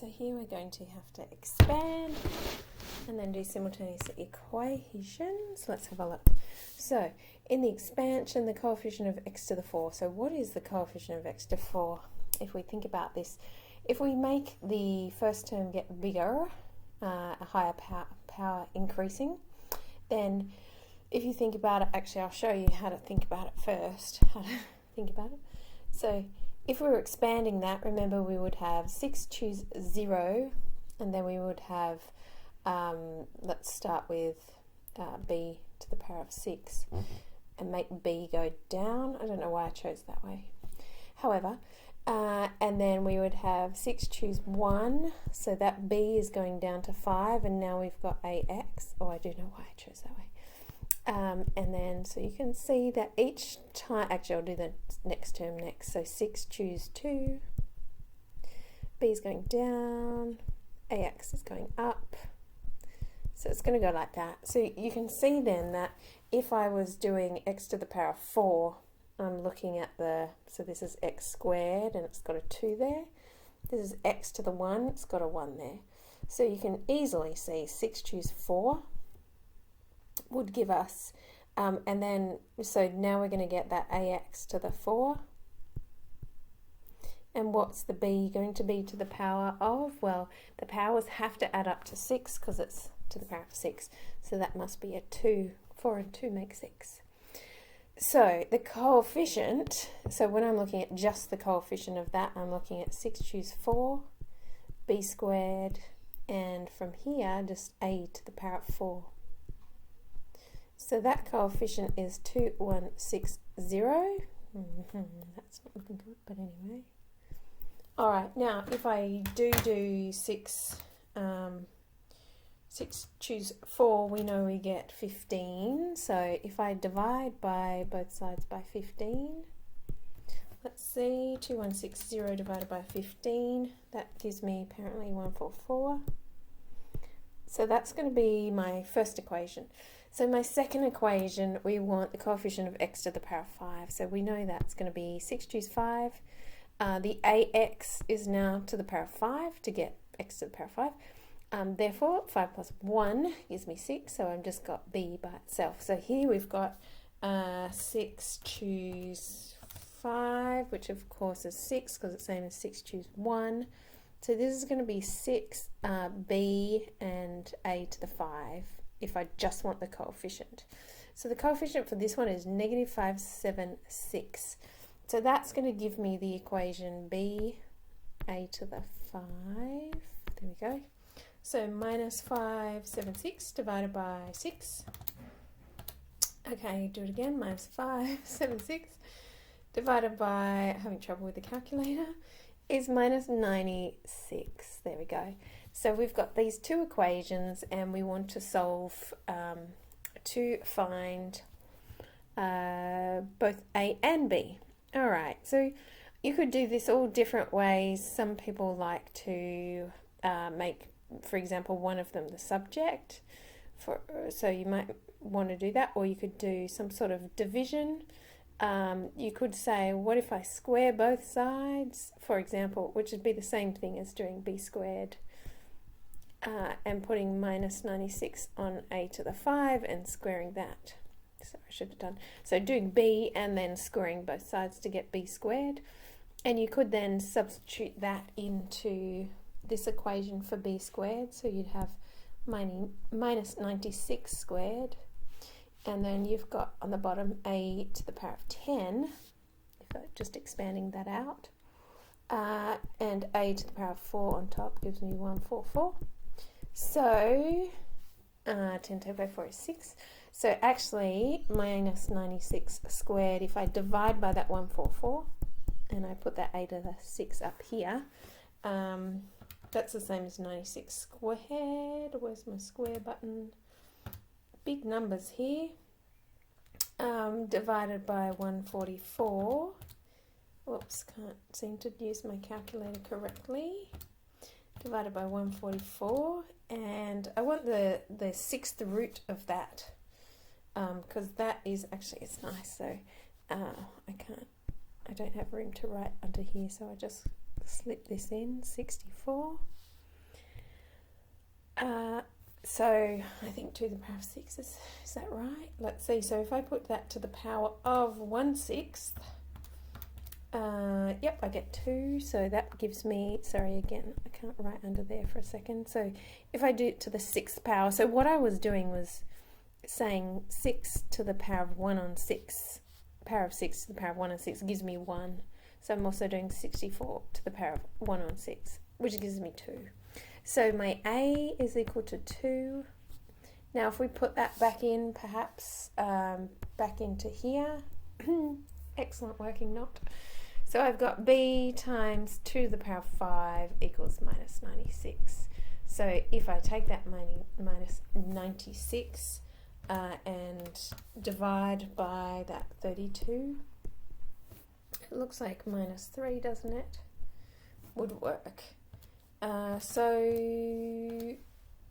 so here we're going to have to expand and then do simultaneous equations. Let's have a look. So in the expansion, the coefficient of x to the 4. So what is the coefficient of x to 4? If we think about this, if we make the first term get bigger, a higher power increasing, then if you think about it, actually I'll show you how to think about it first, So if we were expanding that, remember we would have 6 choose 0, and then we would have, let's start with b to the power of 6 and make b go down. I don't know why I chose that way. However, and then we would have 6 choose 1, so that b is going down to 5, and now we've got ax. Oh, I do know why I chose that way. And then, so you can see that each time, actually I'll do the next term next. So 6 choose 2, b is going down, ax is going up. So it's going to go like that. So you can see then that if I was doing x to the power of 4, I'm looking at so this is x squared and it's got a 2 there. This is x to the 1, it's got a 1 there. So you can easily see 6 choose 4 would give us, and then, so now we're going to get that ax to the 4. And what's the b going to be to the power of? Well, the powers have to add up to 6 because it's to the power of 6. So that must be a 2. 4 and 2 make 6. So the coefficient, so when I'm looking at just the coefficient of that, I'm looking at 6 choose 4, b squared, and from here just a to the power of 4. So that coefficient is 2160. That's not looking good, but anyway. Alright, now if I do 6 choose 4, we know we get 15. So if I divide by both sides by 15, let's see, 2160 divided by 15, that gives me apparently 144. So that's going to be my first equation. So my second equation, we want the coefficient of x to the power of 5. So we know that's going to be 6 choose 5. The ax is now to the power of 5 to get x to the power of 5. Therefore, 5 plus 1 gives me 6, so I've just got b by itself. So here we've got 6 choose 5, which of course is 6 because it's the same as 6 choose 1. So this is going to be 6 b and a to the 5 if I just want the coefficient. So the coefficient for this one is negative 576. So that's going to give me the equation b a to the 5. There we go. So minus 576 divided by 6. Okay, do it again. Minus 576 divided by, having trouble with the calculator, is minus 96. There we go. So we've got these two equations and we want to solve to find both a and b. Alright, so you could do this all different ways. Some people like to make, for example, one of them the subject. So you might want to do that, or you could do some sort of division. You could say, what if I square both sides, for example, which would be the same thing as doing b squared, and putting minus 96 on a to the 5 and squaring that. So I should have done, so doing b and then squaring both sides to get b squared. And you could then substitute that into this equation for b squared, so you'd have minus 96 squared. And then you've got on the bottom a to the power of 10, if I'm just expanding that out, and a to the power of 4 on top gives me 144. So 10 divided by 4 is 6. So actually minus 96 squared, if I divide by that 144 and I put that a to the 6 up here, that's the same as 96 squared. Where's my square button? Big numbers here, divided by 144. Whoops, can't seem to use my calculator correctly. Divided by 144, and I want the sixth root of that, because that is actually, it's nice, so I don't have room to write under here, so I just slip this in, 64. So I think 2 to the power of 6 is that right? Let's see. So if I put that to the power of 1/6, yep, I get 2. So that gives me, sorry again, I can't write under there for a second. So if I do it to the 6th power, so what I was doing was saying 6 to the power of 1 on 6, power of 6 to the power of 1 on 6 gives me 1. So I'm also doing 64 to the power of 1 on 6, which gives me 2. So my A is equal to 2. Now if we put that back in, perhaps back into here, excellent working not. So I've got B times 2 to the power of 5 equals minus 96. So if I take that minus 96 and divide by that 32, it looks like minus 3, doesn't it? Would work. So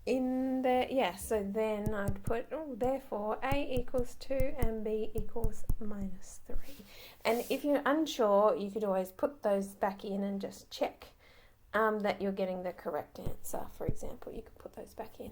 in there, yeah, so then I'd put, therefore A equals 2 and B equals minus 3. And if you're unsure, you could always put those back in and just check that you're getting the correct answer. For example, you could put those back in.